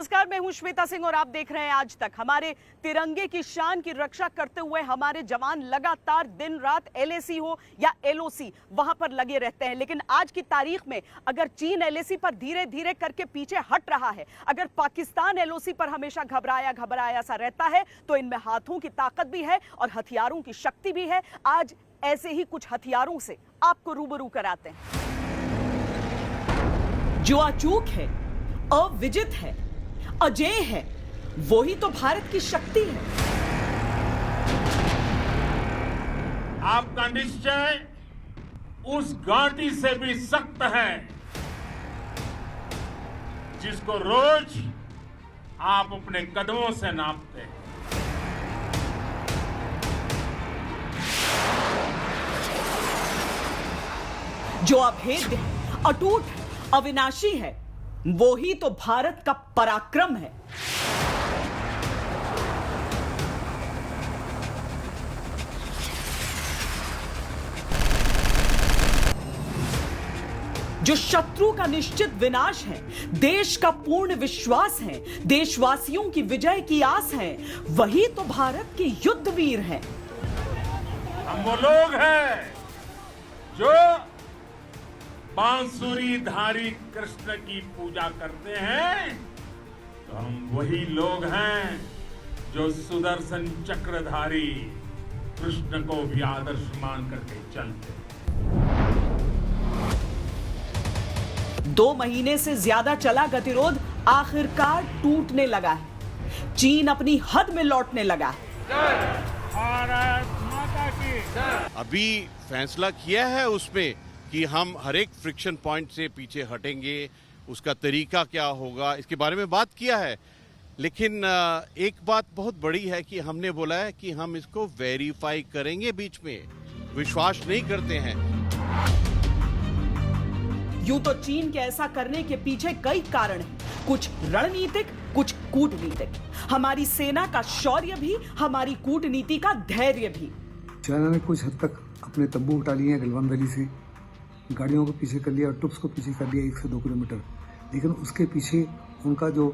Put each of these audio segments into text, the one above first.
नमस्कार, मैं हूं श्वेता सिंह और आप देख रहे हैं आज तक। हमारे तिरंगे की शान की रक्षा करते हुए हमारे जवान लगातार दिन रात एलएसी हो या एलओसी वहां पर लगे रहते हैं। लेकिन आज की तारीख में अगर चीन एलएसी पर धीरे धीरे करके पीछे हट रहा है, अगर पाकिस्तान एलओसी पर हमेशा घबराया सा रहता है, तो इनमें हाथों की ताकत भी है और हथियारों की शक्ति भी है। आज ऐसे ही कुछ हथियारों से आपको रूबरू कराते हैं। जो अचूक है, अविजित है, अजेय है, वो ही तो भारत की शक्ति है। आपका निश्चय उस घाटी से भी सख्त है जिसको रोज आप अपने कदमों से नापते हैं। जो अभेद्य है, अटूट है, अविनाशी है, वो ही तो भारत का पराक्रम है। जो शत्रु का निश्चित विनाश है, देश का पूर्ण विश्वास है, देशवासियों की विजय की आस है, वही तो भारत के युद्धवीर हैं। हम वो लोग हैं जो बांसुरी धारी कृष्ण की पूजा करते हैं, तो हम वही लोग हैं जो सुदर्शन चक्रधारी कृष्ण को भी आदर्श मान करके चलते हैं। 2 महीने से ज्यादा चला गतिरोध आखिरकार टूटने लगा है। चीन अपनी हद में लौटने लगा है। भारत माता की अभी फैसला किया है उसमें कि हम हर एक फ्रिक्शन पॉइंट से पीछे हटेंगे, उसका तरीका क्या होगा, इसके बारे में बात किया है। लेकिन एक बात बहुत बड़ी है कि हमने बोला है कि हम इसको वेरीफाई करेंगे। बीच में विश्वास नहीं करते हैं। यूं तो चीन के ऐसा करने के पीछे कई कारण हैं, कुछ रणनीतिक, कुछ कूटनीतिक। हमारी सेना का शौर्य भी, हमारी कूटनीति का धैर्य भी। चाइना ने कुछ हद तक अपने तंबू उठा लिए हैं गलवान वैली से, गाड़ियों को पीछे कर लिया और ट्रुप्स को पीछे कर लिया 1 से 2 किलोमीटर। लेकिन उसके पीछे उनका जो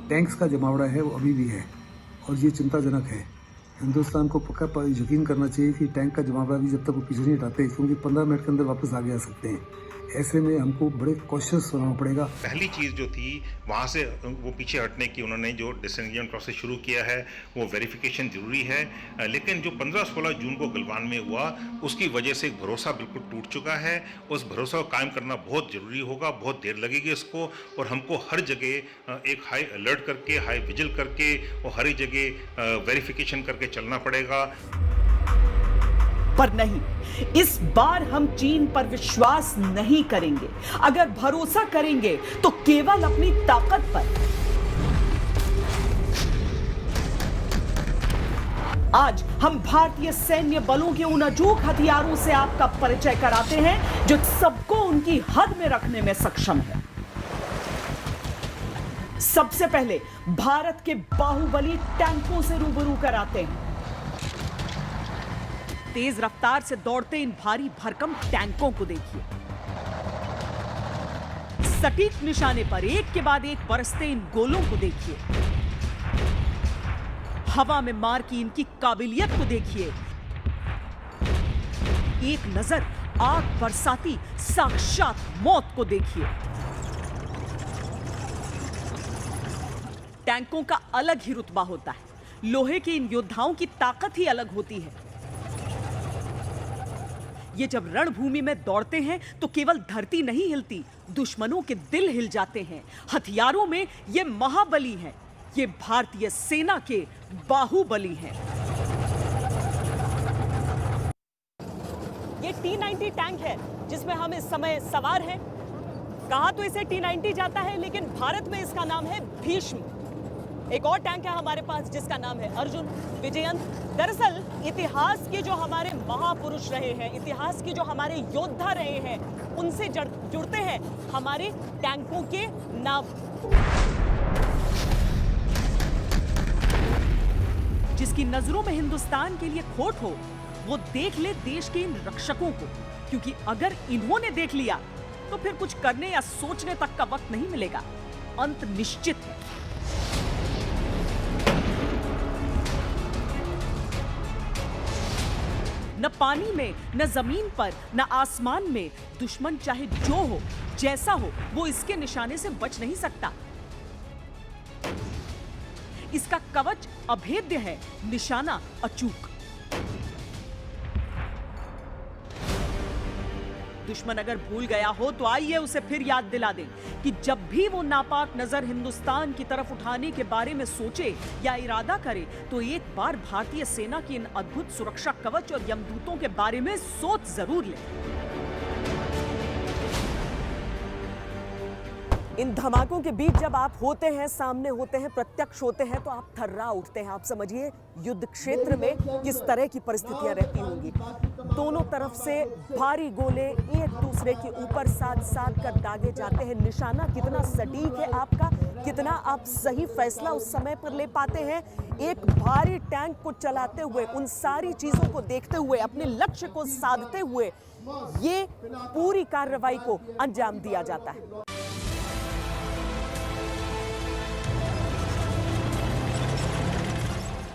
टैंक्स का जमावड़ा है वो अभी भी है और ये चिंताजनक है। हिंदुस्तान को पक्का यकीन करना चाहिए कि टैंक का जमावड़ा भी जब तक वो पीछे नहीं हटाते, क्योंकि 15 मिनट के अंदर वापस आगे आ सकते हैं। ऐसे में हमको बड़े कॉशियस होना पड़ेगा। पहली चीज़ जो थी वहाँ से वो पीछे हटने की उन्होंने जो डिसएंगेजमेंट प्रोसेस शुरू किया है, वो वेरिफिकेशन जरूरी है। लेकिन जो 15-16 जून को गलवान में हुआ, उसकी वजह से एक भरोसा बिल्कुल टूट चुका है। उस भरोसा को कायम करना बहुत ज़रूरी होगा, बहुत देर लगेगी इसको, और हमको हर जगह एक हाई अलर्ट करके, हाई विजिल करके और हर जगह वेरिफिकेशन करके चलना पड़ेगा। पर नहीं, इस बार हम चीन पर विश्वास नहीं करेंगे। अगर भरोसा करेंगे तो केवल अपनी ताकत पर। आज हम भारतीय सैन्य बलों के उन अचूक हथियारों से आपका परिचय कराते हैं जो सबको उनकी हद में रखने में सक्षम है। सबसे पहले भारत के बाहुबली टैंकों से रूबरू कराते हैं। तेज रफ्तार से दौड़ते इन भारी भरकम टैंकों को देखिए। सटीक निशाने पर एक के बाद एक बरसते इन गोलों को देखिए। हवा में मार की इनकी काबिलियत को देखिए। एक नजर आग बरसाती साक्षात मौत को देखिए। टैंकों का अलग ही रुतबा होता है। लोहे के इन योद्धाओं की ताकत ही अलग होती है। ये जब रणभूमि में दौड़ते हैं तो केवल धरती नहीं हिलती, दुश्मनों के दिल हिल जाते हैं। हथियारों में ये महाबली हैं, ये भारतीय सेना के बाहुबली हैं। ये T-90 टैंक है जिसमें हम इस समय सवार हैं। कहा तो इसे T-90 जाता है, लेकिन भारत में इसका नाम है भीष्म। एक और टैंक है हमारे पास जिसका नाम है अर्जुन, विजयंत। दरअसल इतिहास के जो हमारे महापुरुष रहे हैं, इतिहास के जो हमारे योद्धा रहे हैं, उनसे जुड़ते हैं हमारे टैंकों के नाम। जिसकी नजरों में हिंदुस्तान के लिए खोट हो, वो देख ले देश के इन रक्षकों को, क्योंकि अगर इन्होंने देख लिया तो फिर कुछ करने या सोचने तक का वक्त नहीं मिलेगा। अंत निश्चित है। न पानी में, न जमीन पर, न आसमान में दुश्मन चाहे जो हो, जैसा हो, वो इसके निशाने से बच नहीं सकता। इसका कवच अभेद्य है, निशाना अचूक। दुश्मन अगर भूल गया हो तो आइए उसे फिर याद दिला दें कि जब भी वो नापाक नजर हिंदुस्तान की तरफ उठाने के बारे में सोचे या इरादा करे तो एक बार भारतीय सेना की इन अद्भुत सुरक्षा कवच और यमदूतों के बारे में सोच जरूर ले। इन धमाकों के बीच जब आप होते हैं, सामने होते हैं, प्रत्यक्ष होते हैं तो आप थर्रा उठते हैं। आप समझिए युद्ध क्षेत्र में किस तरह की परिस्थितियां रहती होंगी। दोनों तरफ से भारी गोले एक दूसरे के ऊपर साथ साथ कर दागे जाते हैं। निशाना कितना सटीक है आपका, कितना आप सही फैसला उस समय पर ले पाते हैं। एक भारी टैंक को चलाते हुए, उन सारी चीजों को देखते हुए, अपने लक्ष्य को साधते हुए ये पूरी कार्रवाई को अंजाम दिया जाता है।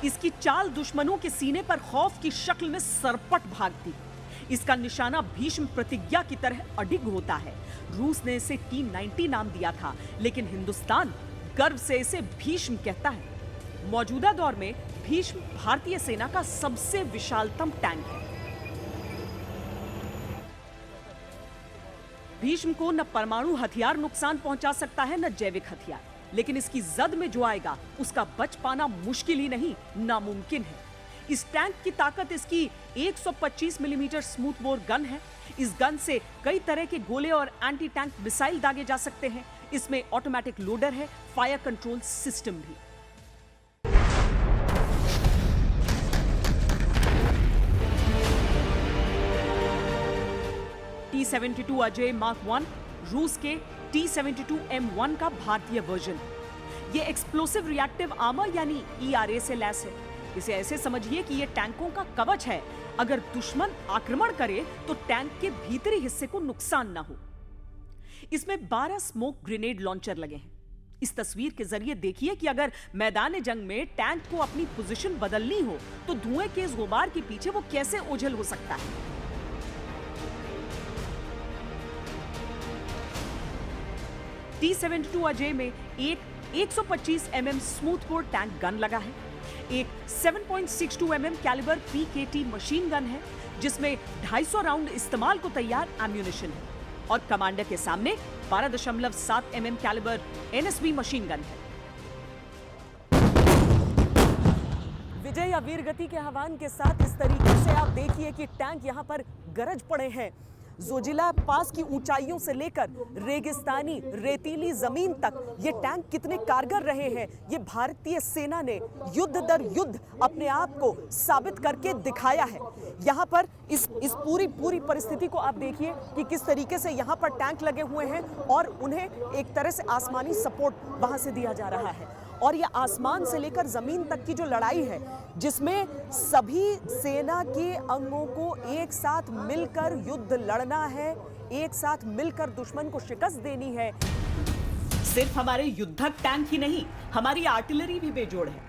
इसकी चाल दुश्मनों के सीने पर खौफ की शक्ल में सरपट भागती। इसका निशाना भीष्म प्रतिज्ञा की तरह अडिग होता है। रूस ने इसे T-90 नाम दिया था, लेकिन हिंदुस्तान गर्व से इसे भीष्म कहता है। मौजूदा दौर में भीष्म भारतीय सेना का सबसे विशालतम टैंक है। भीष्म को न परमाणु हथियार नुकसान पहुंचा सकता है, न जैविक हथियार, लेकिन इसकी जद में जो आएगा उसका बच पाना मुश्किल ही नहीं, नामुमकिन है। इस टैंक की ताकत इसकी 125 मिलीमीटर स्मूथ बोर गन है। इस गन से कई तरह के गोले और एंटी टैंक मिसाइल दागे जा सकते हैं। इसमें ऑटोमेटिक लोडर है, फायर कंट्रोल सिस्टम भी। T-72 अजय मार्क 1 रूस के T-72M1 का भारतीय वर्जन। ये एक्सप्लोसिव रिएक्टिव आर्मर यानी ERA से लैस है। इसे ऐसे समझिए कि ये टैंकों का कवच है। अगर दुश्मन आक्रमण करे तो टैंक के भीतरी हिस्से को नुकसान ना हो। इसमें 12 स्मोक ग्रेनेड लॉन्चर लगे हैं। इस तस्वीर के जरिए देखिए कि अगर मैदान जंग में टैंक को अपनी पोजीशन बदलनी हो तो धुएं के इस गुबार के पीछे वो कैसे ओझल हो सकता है। T-72 अजय में एक 125 mm smooth bore tank gun लगा है। एक 7.62 mm calibre PKT machine gun है जिसमें 250 राउंड इस्तेमाल को तैयार एम्यूनिशन है, और कमांडर के सामने 12.7 mm calibre NSB machine gun है। विजय या वीरगति के आह्वान के साथ इस तरीके से आप देखिए कि टैंक यहां पर गरज पड़े हैं। जोजिला पास की ऊंचाइयों से लेकर रेगिस्तानी रेतीली जमीन तक ये टैंक कितने कारगर रहे हैं, ये भारतीय सेना ने युद्ध दर युद्ध अपने आप को साबित करके दिखाया है। यहाँ पर इस पूरी परिस्थिति को आप देखिए कि किस तरीके से यहाँ पर टैंक लगे हुए हैं और उन्हें एक तरह से आसमानी सपोर्ट वहां से दिया जा रहा है। और यह आसमान से लेकर जमीन तक की जो लड़ाई है, जिसमें सभी सेना के अंगों को एक साथ मिलकर युद्ध लड़ना है, एक साथ मिलकर दुश्मन को शिकस्त देनी है। सिर्फ हमारे युद्धक टैंक ही नहीं, हमारी आर्टिलरी भी बेजोड़ है।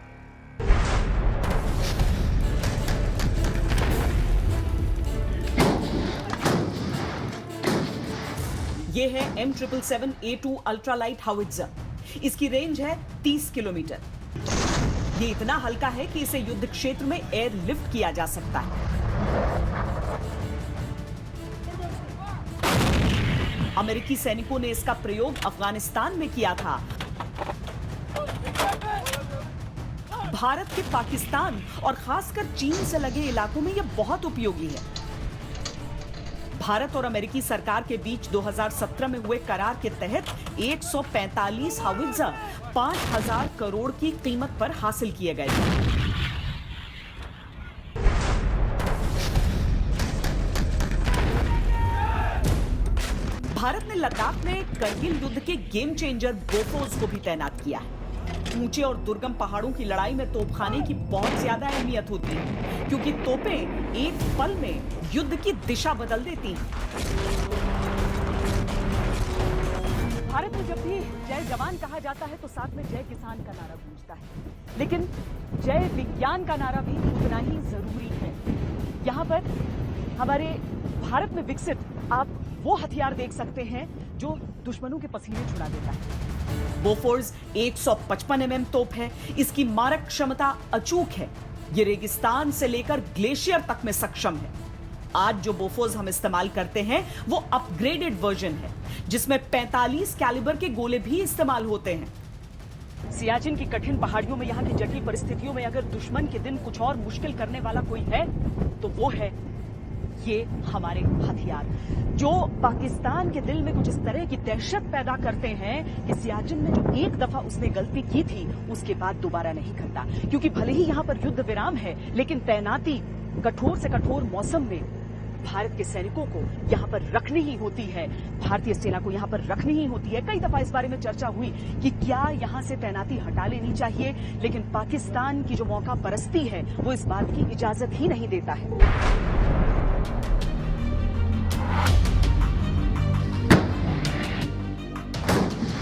ये है M777A2 अल्ट्रालाइट हाउइट्जर। इसकी रेंज है 30 किलोमीटर। ये इतना हल्का है कि इसे युद्ध क्षेत्र में एयर लिफ्ट किया जा सकता है। अमेरिकी सैनिकों ने इसका प्रयोग अफगानिस्तान में किया था। भारत के पाकिस्तान और खासकर चीन से लगे इलाकों में यह बहुत उपयोगी है। भारत और अमेरिकी सरकार के बीच 2017 में हुए करार के तहत 145 हाउइट्जर 5000 करोड़ की कीमत पर हासिल किए गए थे। भारत ने लद्दाख में करगिल युद्ध के गेम चेंजर बोफोर्स को भी तैनात किया है। ऊंचे और दुर्गम पहाड़ों की लड़ाई में तोपखाने की बहुत ज्यादा अहमियत होती है, क्योंकि तोपें एक पल में युद्ध की दिशा बदल देती हैं। भारत में जब भी जय जवान कहा जाता है तो साथ में जय किसान का नारा गूंजता है, लेकिन जय विज्ञान का नारा भी उतना ही जरूरी है। यहाँ पर हमारे भारत में विकसित आप वो हथियार देख सकते हैं जो दुश्मनों के पसीने छुड़ा देता है। बोफोर्स 155 mm तोप है। इसकी मारक क्षमता अचूक है। ये रेगिस्तान से लेकर ग्लेशियर तक में सक्षम है। आज जो बोफोर्स हम इस्तेमाल करते हैं वो अपग्रेडेड वर्जन है, जिसमें 45 कैलिबर के गोले भी इस्तेमाल होते हैं। सियाचिन की कठिन पहाड़ियों में, यहाँ की जटिल परिस्थितियों में अगर दुश्मन के दिन कुछ और मुश्किल करने वाला कोई है तो वो है ये हमारे हथियार, जो पाकिस्तान के दिल में कुछ इस तरह की दहशत पैदा करते हैं कि सियाचिन में जो एक दफा उसने गलती की थी उसके बाद दोबारा नहीं करता। क्योंकि भले ही यहाँ पर युद्ध विराम है, लेकिन तैनाती कठोर से कठोर मौसम में भारत के सैनिकों को यहाँ पर रखनी ही होती है, भारतीय सेना को यहाँ पर रखनी ही होती है। कई दफा इस बारे में चर्चा हुई कि क्या यहाँ से तैनाती हटा लेनी चाहिए, लेकिन पाकिस्तान की जो मौका परस्ती है वो इस बात की इजाजत ही नहीं देता है।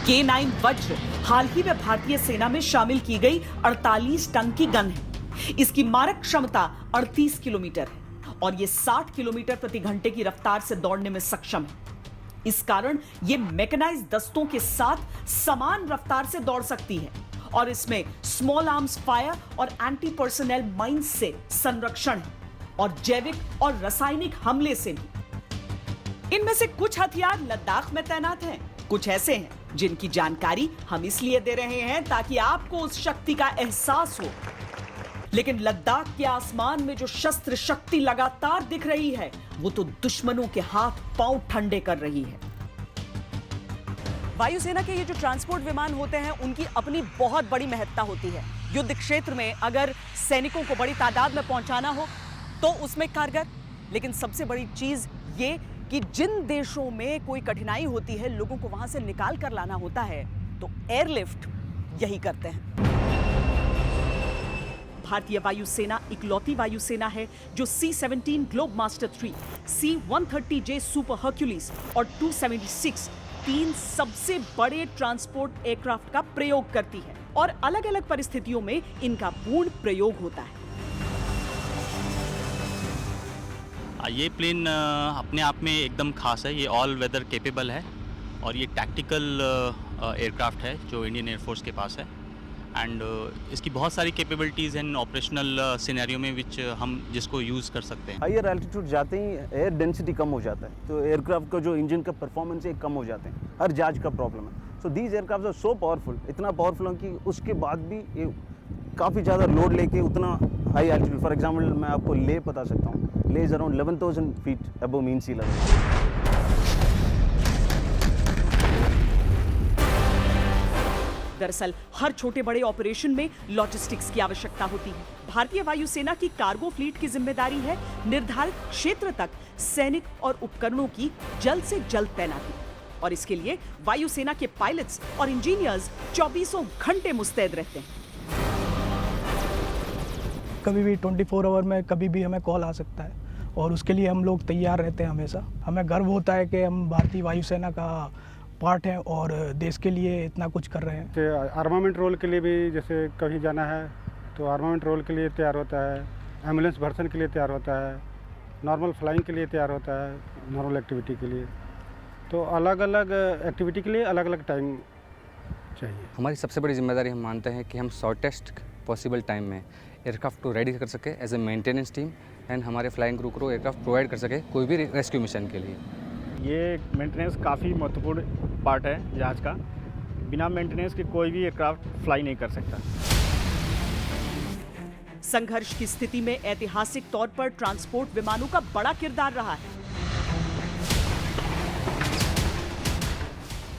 K9 वज्र हाल ही में भारतीय सेना में शामिल की गई 48 टन की गन है। इसकी मारक क्षमता 38 किलोमीटर है और ये 60 किलोमीटर प्रति घंटे की रफ्तार से दौड़ने में सक्षम है। इस कारण ये मैकेनाइज्ड दस्तों के साथ समान रफ्तार से दौड़ सकती है और इसमें स्मॉल आर्म्स फायर और एंटी पर्सनल माइंस से संरक्षण है और जैविक और रासायनिक हमले से भी। इनमें से कुछ हथियार लद्दाख में तैनात हैं, कुछ ऐसे हैं जिनकी जानकारी हम इसलिए दे रहे हैं ताकि आपको उस शक्ति का एहसास हो। लेकिन लद्दाख के आसमान में जो शस्त्र शक्ति लगातार दिख रही है वो तो दुश्मनों के हाथ पांव ठंडे कर रही है। वायुसेना के ये जो ट्रांसपोर्ट विमान होते हैं उनकी अपनी बहुत बड़ी महत्ता होती है। युद्ध क्षेत्र में अगर सैनिकों को बड़ी तादाद में पहुंचाना हो तो उसमें कारगर। लेकिन सबसे बड़ी चीज ये कि जिन देशों में कोई कठिनाई होती है, लोगों को वहां से निकाल कर लाना होता है, तो एयरलिफ्ट यही करते हैं। भारतीय वायुसेना इकलौती वायुसेना है जो C-17 globe master 3, C-130J super Hercules और 276 तीन सबसे बड़े ट्रांसपोर्ट एयरक्राफ्ट का प्रयोग करती है और अलग अलग परिस्थितियों में इनका पूर्ण प्रयोग होता है। ये प्लेन अपने आप में एकदम खास है। ये ऑल वेदर कैपेबल है और ये टैक्टिकल एयरक्राफ्ट है जो इंडियन एयरफोर्स के पास है एंड इसकी बहुत सारी कैपेबिलिटीज़ हैं ऑपरेशनल सिनेरियो में विच हम जिसको यूज़ कर सकते हैं। हायर एल्टीट्यूड जाते ही एयर डेंसिटी कम हो जाता है, तो एयरक्राफ्ट का जो इंजन का परफॉर्मेंस है कम हो जाते हैं। हर जहाज का प्रॉब्लम है। So these aircraft are so powerful, इतना पावरफुल है कि उसके बाद भी ये काफ़ी ज़्यादा लोड लेके उतना हाई एल्टीट्यूड, फॉर एग्जाम्पल मैं आपको ले बता सकता हूँ, Leh is around 11,000 feet above mean sea level. दरअसल हर छोटे बड़े ऑपरेशन में लॉजिस्टिक्स की आवश्यकता होती है। भारतीय वायुसेना की कार्गो फ्लीट की जिम्मेदारी है निर्धारित क्षेत्र तक सैनिक और उपकरणों की जल्द से जल्द तैनाती, और इसके लिए वायुसेना के पायलट्स और इंजीनियर्स 24 घंटे मुस्तैद रहते हैं। कभी भी 24 आवर में कभी भी हमें कॉल आ सकता है और उसके लिए हम लोग तैयार रहते हैं हमेशा। हमें गर्व होता है कि हम भारतीय वायुसेना का पार्ट हैं और देश के लिए इतना कुछ कर रहे हैं। आर्मामेंट रोल के लिए भी जैसे कहीं जाना है तो आर्मामेंट रोल के लिए तैयार होता है, एम्बुलेंस भर्सन के लिए तैयार होता है, नॉर्मल फ्लाइंग के लिए तैयार होता है, नॉर्मल एक्टिविटी के लिए। तो अलग अलग एक्टिविटी के लिए अलग अलग टाइम चाहिए। हमारी सबसे बड़ी जिम्मेदारी हम मानते हैं कि हम शॉर्टेस्ट पॉसिबल टाइम में एयरक्राफ्ट को रेडी कर सके as a maintenance team and हमारे फ्लाइंग क्रू को एयरक्राफ्ट प्रोवाइड कर सके कोई भी रेस्क्यू मिशन के लिए। ये मेंटेनेंस काफ़ी महत्वपूर्ण पार्ट है जहाज़ का। बिना मेंटेनेंस के कोई भी एयरक्राफ्ट फ्लाई नहीं कर सकता। संघर्ष की स्थिति में ऐतिहासिक तौर पर ट्रांसपोर्ट विमानों का बड़ा किरदार रहा है।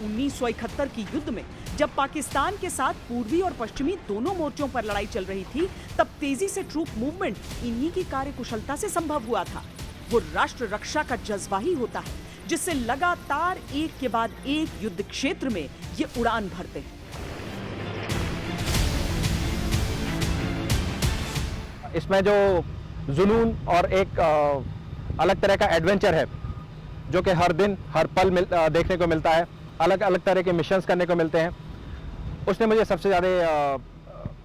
1971 की युद्ध में जब पाकिस्तान के साथ पूर्वी और पश्चिमी दोनों मोर्चों पर लड़ाई चल रही थी, तब तेजी से ट्रूप मूवमेंट इन्हीं की कार्यकुशलता से संभव हुआ था। वो राष्ट्र रक्षा का जज्बा ही होता है जिससे लगातार एक के बाद एक युद्ध क्षेत्र में ये उड़ान भरते हैं। इसमें जो जुनून और एक अलग तरह का एडवेंचर है जो कि हर दिन हर पल देखने को मिलता है। अलग अलग तरह के मिशंस करने को मिलते हैं, उसने मुझे सबसे ज़्यादा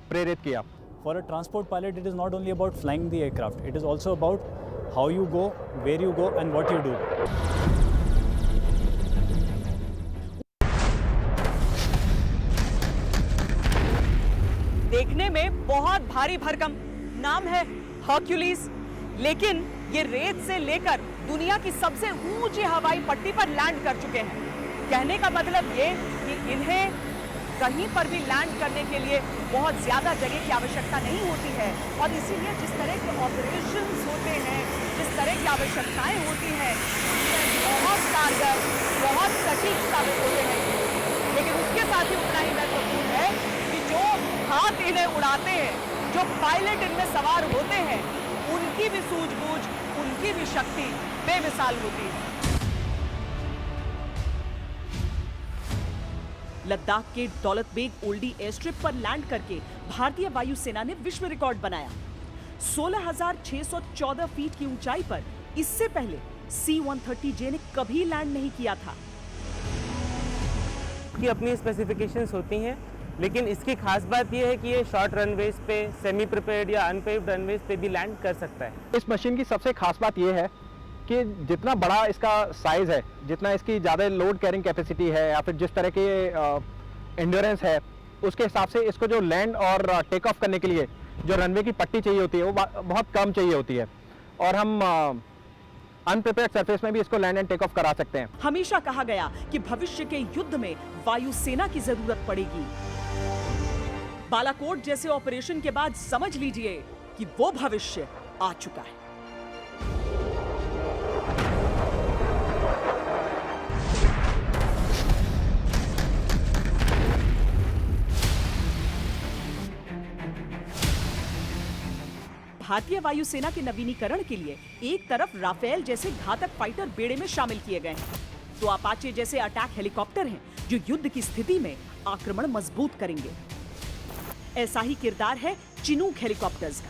प्रेरित किया। For a transport pilot, it is not only about flying the aircraft, it is also about how you go, where you go and what you do. देखने में बहुत भारी भरकम, नाम है हर्क्यूलिस, लेकिन ये रेत से लेकर दुनिया की सबसे ऊंची हवाई पट्टी पर लैंड कर चुके हैं। कहने का मतलब ये कि इन्हें कहीं पर भी लैंड करने के लिए बहुत ज्यादा जगह की आवश्यकता नहीं होती है, और इसीलिए जिस तरह के ऑपरेशंस होते हैं, जिस तरह की आवश्यकताएं होती हैं, बहुत कारगर, बहुत सटीक साबित होते हैं। लेकिन उसके साथ ही उतना ही महत्वपूर्ण है कि जो हाथ इन्हें उड़ाते हैं, जो पायलट इनमें सवार होते हैं, उनकी भी सूझबूझ, उनकी भी शक्ति बेमिसाल होती है। लद्दाख के दौलत बेग ओल्डी एयर स्ट्रिप पर लैंड करके भारतीय वायुसेना ने विश्व रिकॉर्ड बनाया। 16,614 फीट की ऊंचाई पर इससे पहले C-130J ने कभी लैंड नहीं किया था। की अपनी स्पेसिफिकेशंस होती हैं, लेकिन इसकी खास बात यह है कि ये शॉर्ट रनवेज पे, सेमी प्रिपेयर्ड या अनपेव्ड रनवेज पे भी लैंड कर सकता है। इस मशीन की सबसे खास बात यह है कि जितना बड़ा इसका साइज़ है, जितना इसकी ज़्यादा लोड कैरिंग कैपेसिटी है या फिर जिस तरह की एंड्योरेंस है, उसके हिसाब से इसको जो लैंड और टेक ऑफ करने के लिए जो रनवे की पट्टी चाहिए होती है वो बहुत कम चाहिए होती है, और हम अनप्रिपेयर्ड सरफेस में भी इसको लैंड एंड टेक ऑफ करा सकते हैं। हमेशा कहा गया कि भविष्य के युद्ध में वायुसेना की जरूरत पड़ेगी। बालाकोट जैसे ऑपरेशन के बाद समझ लीजिए कि वो भविष्य आ चुका है। भारतीय वायुसेना के नवीनीकरण के लिए एक तरफ राफेल जैसे घातक फाइटर बेड़े में शामिल किए गए हैं, तो अपाचे जैसे अटैक हेलीकॉप्टर हैं जो युद्ध की स्थिति में आक्रमण मजबूत करेंगे। ऐसा ही किरदार है चिनूक हेलीकॉप्टर्स का।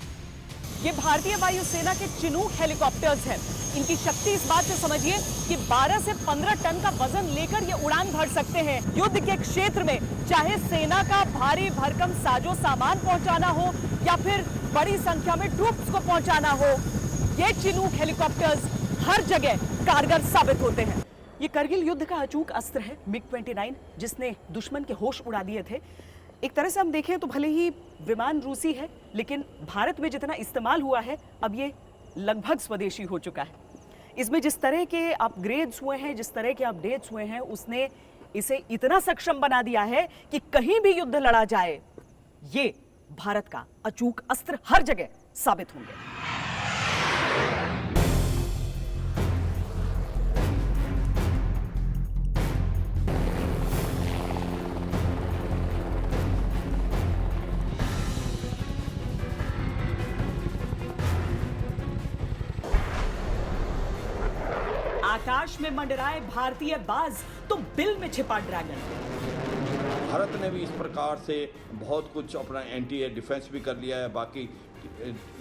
ये भारतीय वायुसेना के चिनूक हेलीकॉप्टर्स हैं। इनकी शक्ति इस बात से समझिए कि 12 से 15 टन का वजन लेकर ये उड़ान भर सकते हैं। युद्ध के क्षेत्र में चाहे सेना का भारी भरकम साजो सामान पहुंचाना हो या फिर बड़ी संख्या में ट्रूप्स को पहुंचाना हो, ये चिनूक हेलीकॉप्टर्स हर जगह कारगर साबित होते हैं। ये करगिल युद्ध का अचूक अस्त्र है MiG-29, जिसने दुश्मन के होश उड़ा दिए थे। एक तरह से हम देखें तो भले ही विमान रूसी है, लेकिन भारत में जितना इस्तेमाल हुआ है अब ये लगभग स्वदेशी हो चुका है। इसमें जिस तरह के अपग्रेड्स हुए हैं, जिस तरह के अपडेट्स हुए हैं, उसने इसे इतना सक्षम बना दिया है कि कहीं भी युद्ध लड़ा जाए, ये भारत का अचूक अस्त्र हर जगह साबित होंगे। आकाश में मंडराए भारतीय बाज तो बिल में छिपा ड्रैगन। भारत ने भी इस प्रकार से बहुत कुछ अपना एंटी एयर डिफेंस भी कर लिया है। बाकी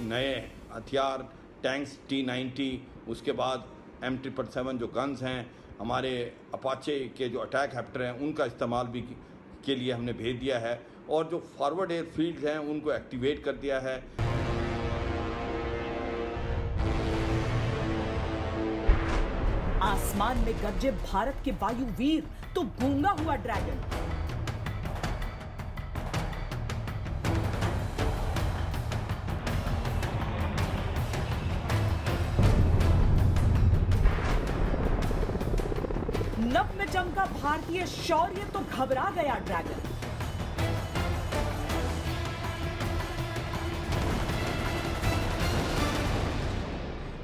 नए हथियार, टैंक्स T-90, उसके बाद M777 जो गन्स हैं, हमारे अपाचे के जो अटैक हेप्टर हैं, उनका इस्तेमाल भी के लिए हमने भेज दिया है, और जो फॉरवर्ड एयर फील्ड हैं उनको एक्टिवेट कर दिया है। आसमान में गरजे भारत के वायुवीर तो गूंगा हुआ ड्रैगन। नभ में चमका भारतीय शौर्य तो घबरा गया ड्रैगन।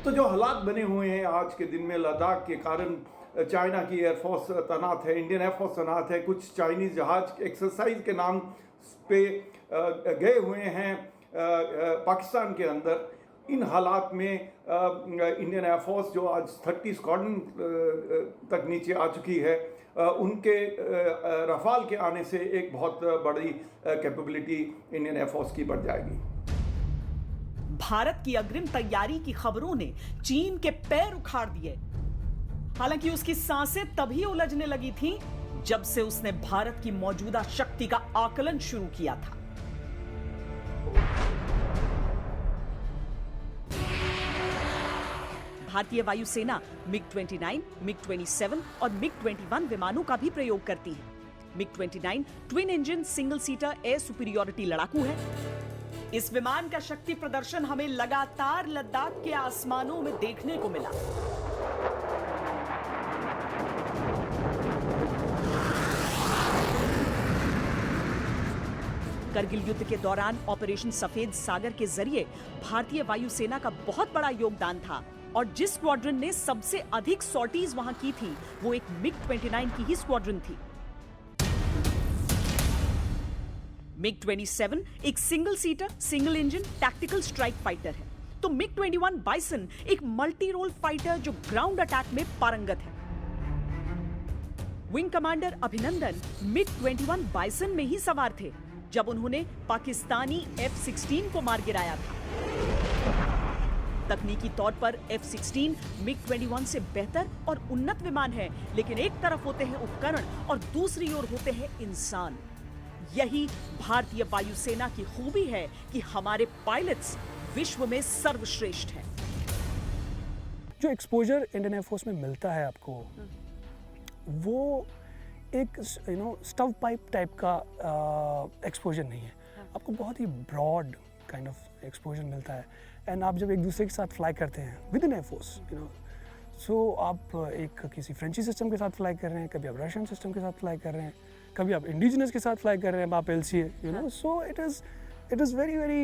तो जो हालात बने हुए हैं आज के दिन में लद्दाख के कारण, चाइना की एयरफोर्स तैनात है, इंडियन एयरफोर्स तैनात है, कुछ चाइनीज़ जहाज एक्सरसाइज के नाम पे गए हुए हैं पाकिस्तान के अंदर। इन हालात में इंडियन एयरफोर्स जो आज 30 स्क्वाड्रन तक नीचे आ चुकी है, उनके रफाल के आने से एक बहुत बड़ी कैपेबिलिटी इंडियन एयरफोर्स की बढ़ जाएगी। भारत की अग्रिम तैयारी की खबरों ने चीन के पैर उखाड़ दिए। हालांकि उसकी सांसें तभी उलझने लगी थीं जब से उसने भारत की मौजूदा शक्ति का आकलन शुरू किया था। भारतीय वायुसेना MiG-29, MiG-27 और MiG-21 विमानों का भी प्रयोग करती है। MiG-29 twin engine single seater air superiority लड़ाकू है। इस विमान का शक्ति प्रदर्शन हमें लगातार लद्दाख के आसमानों में देखने को मिला। करगिल युद्ध के दौरान ऑपरेशन सफेद सागर के जरिए भारतीय वायुसेना का बहुत बड़ा योगदान था और जिस स्क्वाड्रन ने सबसे अधिक सॉर्टीज वहां की थी वो एक MiG-29 की ही स्क्वाड्रन थी। MiG-27 एक single seater single engine tactical strike fighter है, तो MiG-21 बाइसन एक मल्टी रोल फाइटर जो ग्राउंड अटैक में पारंगत है। विंग कमांडर अभिनंदन MiG-21 बाइसन में ही सवार थे जब उन्होंने पाकिस्तानी F-16 को मार गिराया था। तकनीकी तौर पर F-16 MiG-21 से बेहतर और उन्नत विमान है, लेकिन एक तरफ होते हैं उपकरण और दूसरी ओर होते हैं इंसान। यही भारतीय वायुसेना की खूबी है कि हमारे पायलट्स विश्व में सर्वश्रेष्ठ हैं। जो एक्सपोजर इंडियन एयरफोर्स में मिलता है आपको, वो एक स्टव पाइप टाइप का एक्सपोजर नहीं है। आपको बहुत ही ब्रॉड काइंड ऑफ एक्सपोजर मिलता है। एंड आप जब एक दूसरे के साथ फ्लाई करते हैं विद इन एयरफोर्स, सो आप एक किसी फ्रेंची सिस्टम के साथ फ्लाई कर रहे हैं, कभी आप रशियन सिस्टम के साथ फ्लाई कर रहे हैं, कभी आप इंडिजिनस के साथ फ्लाई कर रहे हैं, आप LCA, so it is very very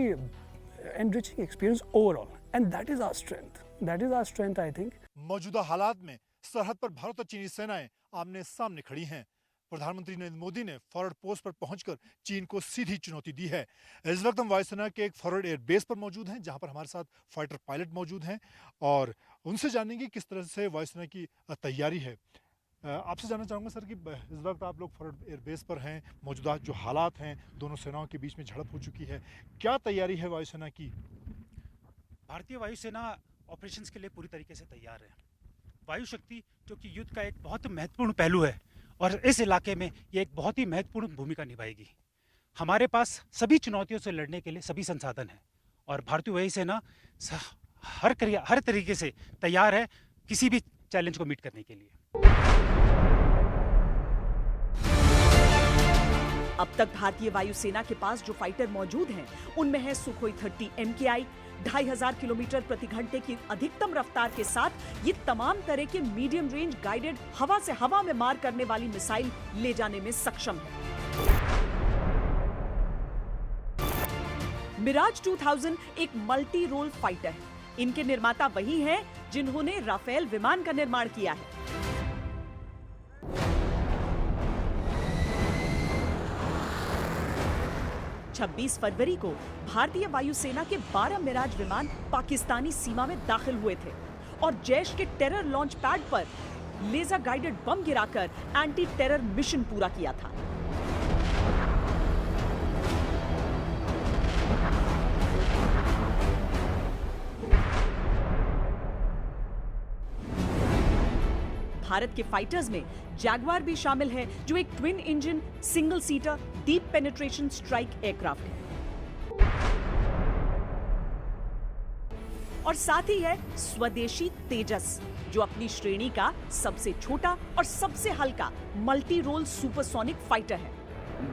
enriching experience overall, and that is our strength I think. मौजूदा हालात में सरहद पर भारत और चीनी सेनाएं आमने सामने खड़ी हैं। प्रधानमंत्री नरेंद्र मोदी ने फॉरवर्ड पोस्ट पर पहुंचकर चीन को सीधी चुनौती दी है। इस वक्त हम वायुसेना के एक फॉरवर्ड एयर बेस पर मौजूद हैं, जहां पर हमारे साथ फाइटर पायलट मौजूद हैं और उनसे जानेंगे किस तरह से वायुसेना की तैयारी है। आपसे जानना चाहूँगा सर कि इस वक्त आप लोग फॉरवर्ड एयर बेस पर हैं, मौजूदा जो हालात हैं, दोनों सेनाओं के बीच में झड़प हो चुकी है, क्या तैयारी है वायुसेना की? भारतीय वायुसेना ऑपरेशंस के लिए पूरी तरीके से तैयार है। वायु शक्ति जो कि युद्ध का एक बहुत महत्वपूर्ण पहलू है और इस इलाके में ये एक बहुत ही महत्वपूर्ण भूमिका निभाएगी। हमारे पास सभी चुनौतियों से लड़ने के लिए सभी संसाधन हैं और भारतीय वायुसेना हर तरीके से तैयार है किसी भी चैलेंज को मीट करने के लिए। अब तक भारतीय वायुसेना के पास जो फाइटर मौजूद हैं उनमें है सुखोई 30 MKI, 2500 किलोमीटर प्रति घंटे की अधिकतम रफ्तार के साथ ये तमाम तरह के मीडियम रेंज गाइडेड हवा से हवा में मार करने वाली मिसाइल ले जाने में सक्षम है। मिराज 2000 एक मल्टी रोल फाइटर है। इनके निर्माता वही हैं जिन्होंने राफेल विमान का निर्माण किया है। छब्बीस फरवरी को भारतीय वायुसेना के 12 मिराज विमान पाकिस्तानी सीमा में दाखिल हुए थे और जैश के टेरर लॉन्च पैड पर लेजर गाइडेड बम गिराकर एंटी टेरर मिशन पूरा किया था। भारत के फाइटर्स में जैगवार भी शामिल है, जो एक twin engine single seater deep penetration strike aircraft है। और साथ ही है स्वदेशी तेजस, जो अपनी श्रेणी का सबसे छोटा और सबसे हल्का मल्टी रोल सुपरसोनिक फाइटर है।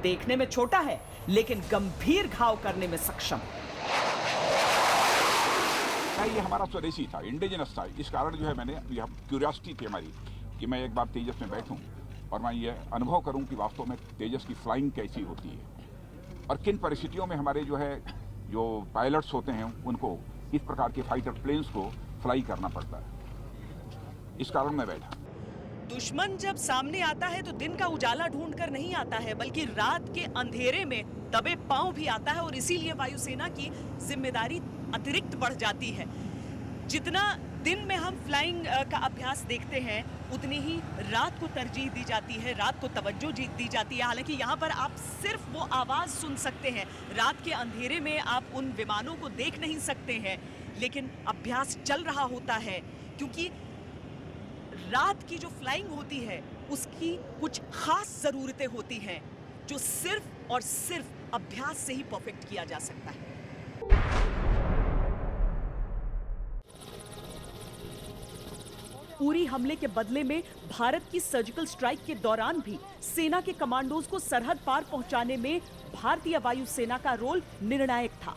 देखने में छोटा है लेकिन गंभीर घाव करने में सक्षम। ये हमारा स्वदेशी था, इंडिजिनस था। इस कारण जो है मैंने क्यूरियोसिटी थी हमारी कि मैं एक बार तेजस में बैठूं और मैं ये अनुभव करूं कि वास्तव में तेजस की फ्लाइंग कैसी होती है और किन परिस्थितियों में हमारे जो पायलट्स होते हैं उनको इस प्रकार के फाइटर प्लेन्स को फ्लाई करना पड़ता है। इस कारण मैं बैठा। दुश्मन जब सामने आता है तो दिन का उजाला ढूंढकर नहीं आता है, बल्कि रात के अंधेरे में दबे पांव भी आता है और इसीलिए वायुसेना की जिम्मेदारी अतिरिक्त बढ़ जाती है। जितना दिन में हम फ्लाइंग का अभ्यास देखते हैं उतनी ही रात को तरजीह दी जाती है, रात को तवज्जो दी जाती है। हालांकि यहाँ पर आप सिर्फ वो आवाज़ सुन सकते हैं, रात के अंधेरे में आप उन विमानों को देख नहीं सकते हैं, लेकिन अभ्यास चल रहा होता है क्योंकि रात की जो फ्लाइंग होती है उसकी कुछ खास जरूरतें होती हैं जो सिर्फ और सिर्फ अभ्यास से ही परफेक्ट किया जा सकता है। उरी हमले के बदले में भारत की सर्जिकल स्ट्राइक के दौरान भी सेना के कमांडोज को सरहद पार पहुंचाने में भारतीय वायुसेना का रोल निर्णायक था।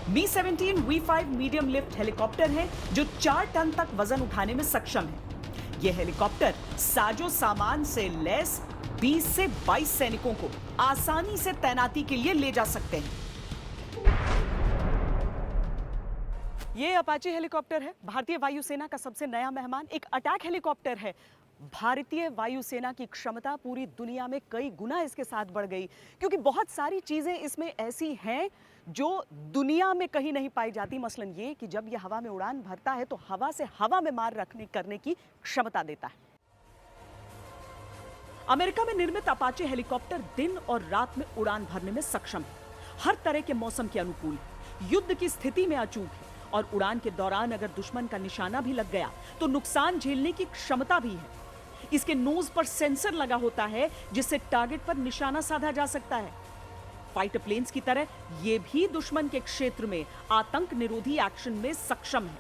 Mi-17 V5 medium lift helicopter है जो 4 टन तक वजन उठाने में सक्षम है। यह हेलीकॉप्टर साजो सामान से लैस 20 से 22 सैनिकों को आसानी से तैनाती के लिए ले जा सकते हैं। ये अपाचे हेलीकॉप्टर है, भारतीय वायुसेना का सबसे नया मेहमान। एक अटैक हेलीकॉप्टर है। भारतीय वायुसेना की क्षमता पूरी दुनिया में कई गुना इसके साथ बढ़ गई, क्योंकि बहुत सारी चीजें इसमें ऐसी हैं जो दुनिया में कहीं नहीं पाई जाती। मसलन ये कि जब यह हवा में उड़ान भरता है तो हवा से हवा में मार करने की क्षमता देता है। अमेरिका में निर्मित अपाचे हेलीकॉप्टर दिन और रात में उड़ान भरने में सक्षम है, हर तरह के मौसम के अनुकूल, युद्ध की स्थिति में अचूक है और उड़ान के दौरान अगर दुश्मन का निशाना भी लग गया तो नुकसान झेलने की क्षमता भी है। इसके नोज पर सेंसर लगा होता है जिससे टारगेट पर निशाना साधा जा सकता है। फाइटर प्लेन्स की तरह ये भी दुश्मन के क्षेत्र में आतंक निरोधी एक्शन में सक्षम है।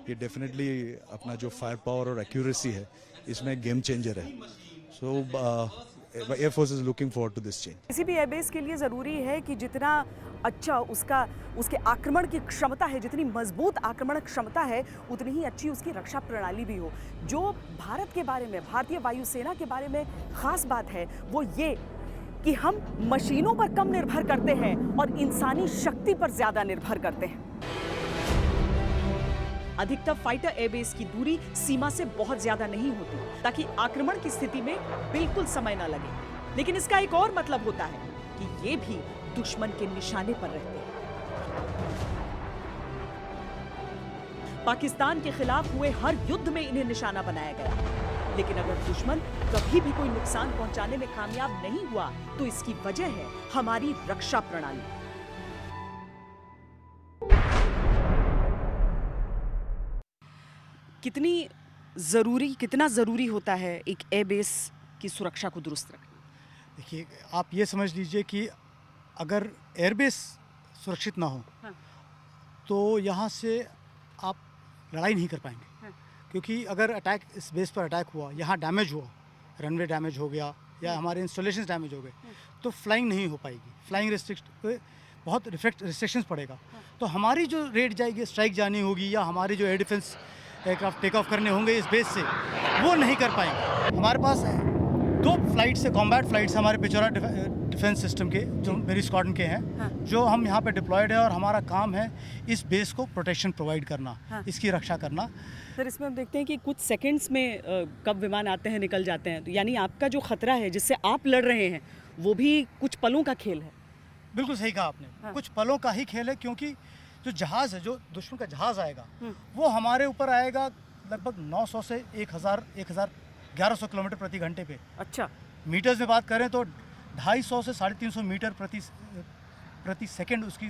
ये डेफिनेटली अपना जो फायर पावर और एक्यूरेसी है इसमें गेम चेंजर है। So air force is looking forward to this change. किसी भी एयरबेस के लिए जरूरी है कि जितना अच्छा उसके आक्रमण की क्षमता है, जितनी मजबूत आक्रमण क्षमता है, उतनी ही अच्छी उसकी रक्षा प्रणाली भी हो। जो भारत के बारे में, भारतीय वायुसेना के बारे में खास बात है वो ये कि हम मशीनों पर कम निर्भर करते हैं और इंसानी शक्ति पर ज्यादा निर्भर करते हैं। अधिकतर फाइटर एयरबेस की दूरी सीमा से बहुत ज्यादा नहीं होती ताकि आक्रमण की स्थिति में बिल्कुल समय न लगे। लेकिन इसका एक और मतलब होता है कि ये भी दुश्मन के निशाने पर रहते हैं। पाकिस्तान के खिलाफ हुए हर युद्ध में इन्हें निशाना बनाया गया, लेकिन अगर दुश्मन कभी भी कोई नुकसान पहुंचाने में कामयाब नहीं हुआ तो इसकी वजह है हमारी रक्षा प्रणाली। कितना जरूरी होता है एक एयरबेस की सुरक्षा को दुरुस्त रखना? देखिए, आप ये समझ लीजिए कि अगर एयरबेस सुरक्षित ना हो तो यहाँ से आप लड़ाई नहीं कर पाएंगे। क्योंकि अगर अटैक इस बेस पर अटैक हुआ, यहाँ डैमेज हुआ, रनवे डैमेज हो गया या हमारे इंस्टॉलेशंस डैमेज हो गए तो फ्लाइंग नहीं हो पाएगी। फ्लाइंग बहुत रिस्ट्रिक्शंस पड़ेगा। तो हमारी जो रेड जाएगी, स्ट्राइक जानी होगी या हमारी जो air defence aircraft take off करने होंगे इस बेस से, वो नहीं कर पाएंगे। हमारे पास 2 फ्लाइट से कॉम्बैट फ्लाइट्स हमारे पिचौरा डिफेंस सिस्टम के जो मेरी स्क्वाड्रन के हैं, जो हम यहाँ पे डिप्लॉयड है और हमारा काम है इस बेस को प्रोटेक्शन प्रोवाइड करना, इसकी रक्षा करना। सर, इसमें हम देखते हैं कि कुछ सेकंड्स में कब विमान आते हैं, निकल जाते हैं, तो यानी आपका जो खतरा है जिससे आप लड़ रहे हैं वो भी कुछ पलों का खेल है। बिल्कुल सही कहा आपने, कुछ पलों का ही खेल है। क्योंकि जो जहाज़ है, जो दुश्मन का जहाज़ आएगा वो हमारे ऊपर आएगा लगभग 900 से 1100 किलोमीटर प्रति घंटे पे। अच्छा, मीटर्स में बात करें तो 250 से 350 मीटर प्रति सेकंड उसकी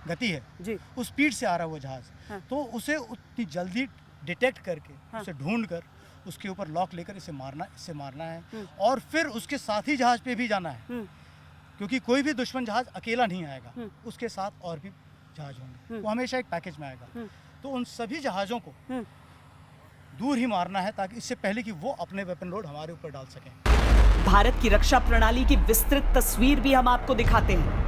गति है जी। उस स्पीड से आ रहा है वो जहाज़। तो उसे उतनी जल्दी डिटेक्ट करके उसे ढूंढ कर उसके ऊपर लॉक लेकर इसे मारना है और फिर उसके साथी जहाज़ पे भी जाना है। क्योंकि कोई भी दुश्मन जहाज़ अकेला नहीं आएगा, उसके साथ और भी जहाज होंगे, वो हमेशा एक पैकेज में आएगा। तो उन सभी जहाज़ों को दूर ही मारना है ताकि इससे पहले कि वो अपने वेपन लोड हमारे ऊपर डाल सकें। भारत की रक्षा प्रणाली की विस्तृत तस्वीर भी हम आपको दिखाते हैं।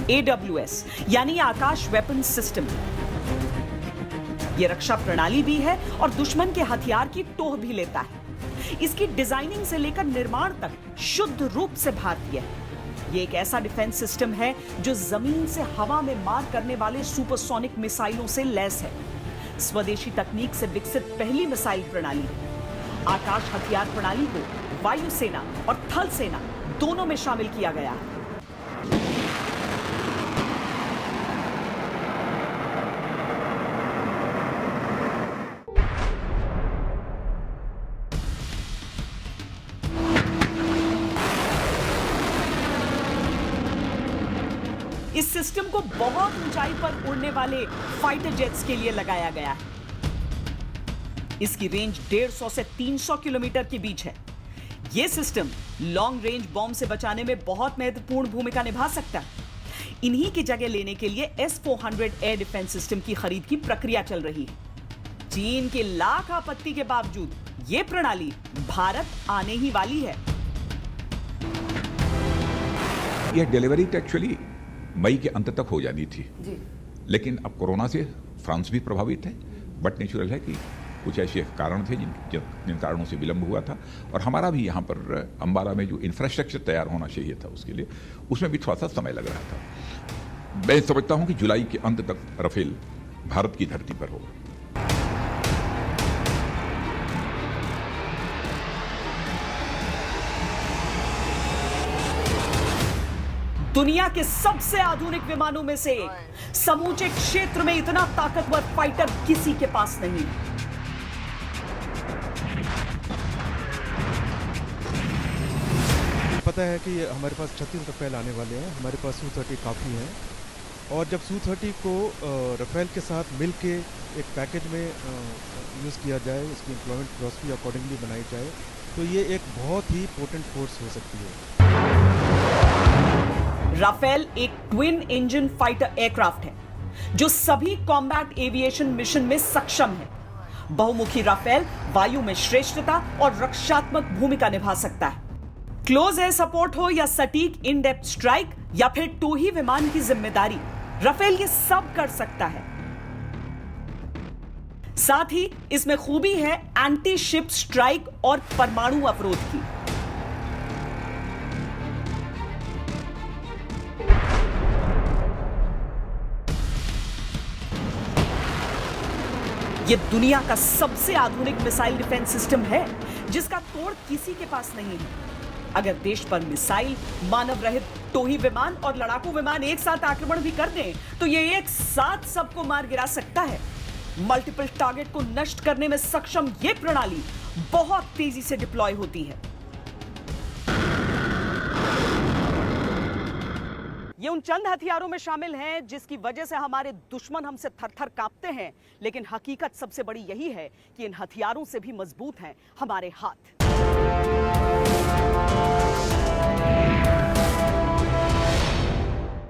AWS यानी आकाश वेपन सिस्टम, ये रक्षा प्रणाली भी है और दुश्मन के हथियार की टोह भी लेता है। इसकी डिजाइनिंग से लेकर निर्माण तक शुद्ध रूप से भारतीय है। ये एक ऐसा डिफेंस सिस्टम है जो जमीन से हवा में मार करने वाले सुपरसोनिक मिसाइलों से लैस है। स्वदेशी तकनीक से विकसित पहली मिसाइल प्रणाली। आकाश हथियार प्रणाली को वायुसेना और थल सेना दोनों में शामिल किया गया है। इस सिस्टम को बहुत ऊंचाई पर उड़ने वाले फाइटर जेट्स के लिए लगाया गया है। इसकी रेंज 150 से 300 किलोमीटर के बीच है। यह सिस्टम लॉन्ग रेंज बॉम्ब से बचाने में बहुत महत्वपूर्ण भूमिका निभा सकता है। इन्हीं की जगह लेने के लिए S-400 एयर डिफेंस सिस्टम की खरीद की प्रक्रिया चल रही है। चीन के लाख आपत्ति के बावजूद यह प्रणाली भारत आने ही वाली है। यह डिलीवरी तो एक्चुअली मई के अंत तक हो जानी थी जी। लेकिन अब कोरोना से फ्रांस भी प्रभावित है। बट नेचुरल है कि कुछ ऐसे कारण थे जिन कारणों से विलंब हुआ था। और हमारा भी यहाँ पर अंबाला में जो इंफ्रास्ट्रक्चर तैयार होना चाहिए था उसके लिए, उसमें भी थोड़ा सा समय लग रहा था। मैं समझता हूँ कि जुलाई के अंत तक राफेल भारत की धरती पर होगा। दुनिया के सबसे आधुनिक विमानों में से एक, समूचे क्षेत्र में इतना ताकतवर फाइटर किसी के पास नहीं। पता है कि हमारे पास 36 राफेल आने वाले हैं। हमारे पास Su-30 काफ़ी हैं और जब Su-30 को राफेल के साथ मिल के एक पैकेज में यूज़ किया जाए, इसकी एम्प्लॉयमेंट फिलॉसफी अकॉर्डिंगली बनाई जाए, तो ये एक बहुत ही पोटेंट फोर्स हो सकती है। राफेल एक ट्विन इंजन फाइटर एयरक्राफ्ट है जो सभी कॉम्बैट एविएशन मिशन में सक्षम है। बहुमुखी राफेल वायु में श्रेष्ठता और रक्षात्मक भूमिका निभा सकता है। क्लोज एयर सपोर्ट हो या सटीक इन डेप्थ स्ट्राइक या फिर टोही विमान की जिम्मेदारी, राफेल ये सब कर सकता है। साथ ही इसमें खूबी है एंटी शिप स्ट्राइक और परमाणु अवरोध की। यह दुनिया का सबसे आधुनिक मिसाइल डिफेंस सिस्टम है जिसका तोड़ किसी के पास नहीं है। अगर देश पर मिसाइल, मानव रहित टोही विमान और लड़ाकू विमान एक साथ आक्रमण भी कर दें तो यह एक साथ सबको मार गिरा सकता है। मल्टीपल टारगेट को नष्ट करने में सक्षम यह प्रणाली बहुत तेजी से डिप्लॉय होती है। ये उन चंद हथियारों में शामिल हैं जिसकी वजह से हमारे दुश्मन हमसे थर-थर कांपते हैं, लेकिन हकीकत सबसे बड़ी यही है कि इन हथियारों से भी मजबूत हैं हमारे हाथ।